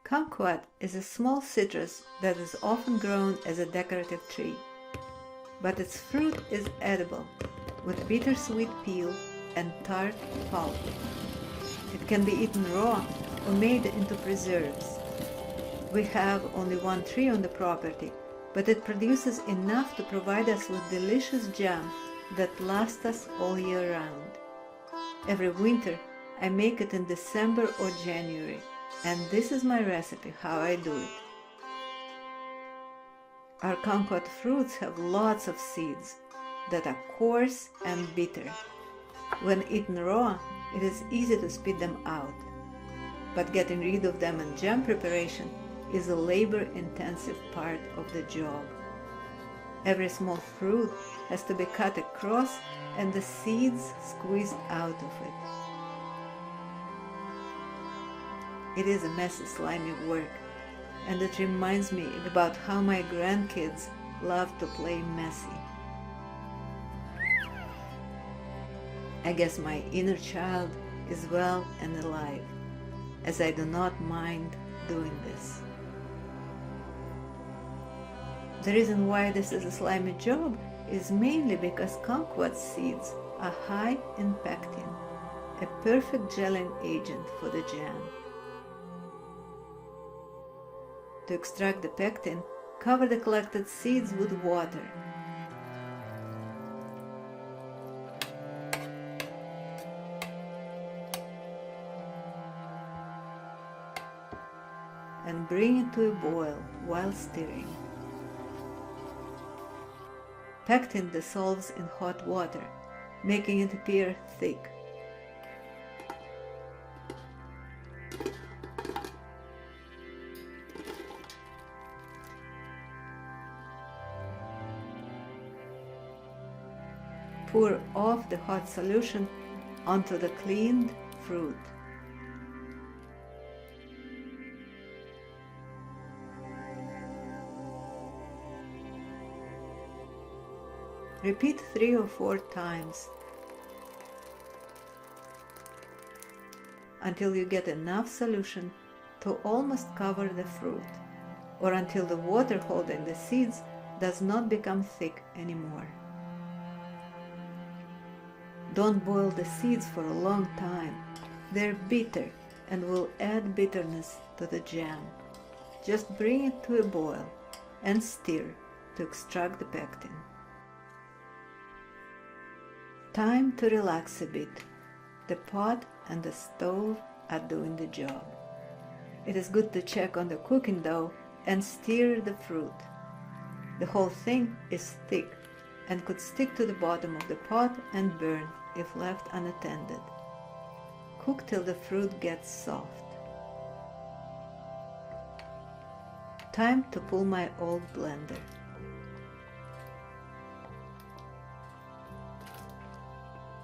Kumquat is a small citrus that is often grown as a decorative tree, but its fruit is edible, with bittersweet peel and tart pulp. It can be eaten raw or made into preserves. We have only one tree on the property, but it produces enough to provide us with delicious jam that lasts us all year round. Every winter, I make it in December or January, and this is my recipe how I do it. Our kumquat fruits have lots of seeds that are coarse and bitter. When eaten raw, it is easy to spit them out, but getting rid of them in jam preparation is a labor-intensive part of the job. Every small fruit has to be cut across and the seeds squeezed out of it. It is a messy, slimy work, and it reminds me about how my grandkids love to play messy. I guess my inner child is well and alive, as I do not mind doing this. The reason why this is a slimy job is mainly because kumquat seeds are high in pectin, a perfect gelling agent for the jam. To extract the pectin, cover the collected seeds with water. And bring it to a boil while stirring. Pectin dissolves in hot water, making it appear thick. Pour off the hot solution onto the cleaned fruit. Repeat 3 or 4 times until you get enough solution to almost cover the fruit, or until the water holding the seeds does not become thick anymore. Don't boil the seeds for a long time. They're bitter and will add bitterness to the jam. Just bring it to a boil and stir to extract the pectin. Time to relax a bit. The pot and the stove are doing the job. It is good to check on the cooking dough and stir the fruit. The whole thing is thick and could stick to the bottom of the pot and burn if left unattended. Cook till the fruit gets soft. Time to pull my old blender.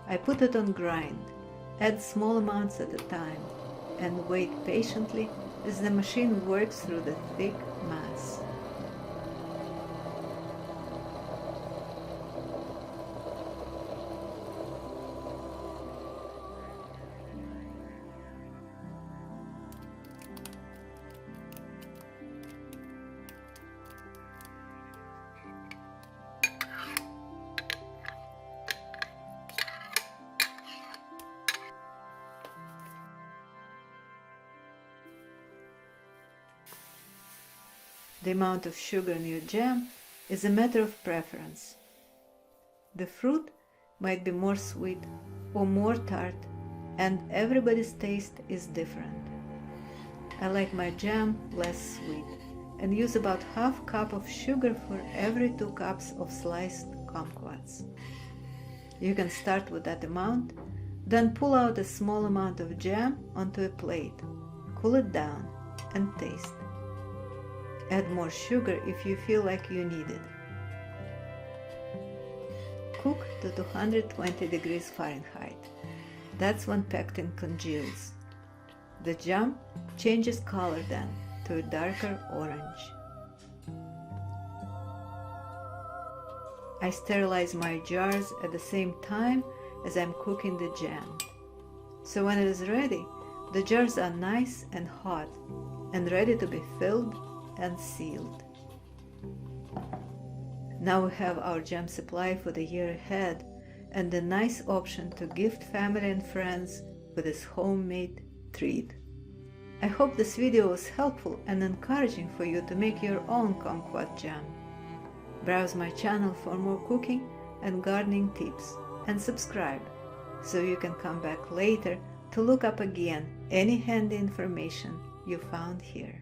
I put it on grind, add small amounts at a time, and wait patiently as the machine works through the thick mass. The amount of sugar in your jam is a matter of preference. The fruit might be more sweet or more tart, and everybody's taste is different. I like my jam less sweet and use about ½ cup of sugar for every 2 cups of sliced kumquats. You can start with that amount, then pull out a small amount of jam onto a plate, cool it down, and taste. Add more sugar if you feel like you need it. Cook to 220 degrees Fahrenheit. That's when pectin congeals. The jam changes color then to a darker orange. I sterilize my jars at the same time as I'm cooking the jam. So when it is ready, the jars are nice and hot, and ready to be filled and sealed. Now we have our jam supply for the year ahead and a nice option to gift family and friends with this homemade treat. I hope this video was helpful and encouraging for you to make your own kumquat jam. Browse my channel for more cooking and gardening tips and subscribe so you can come back later to look up again any handy information you found here.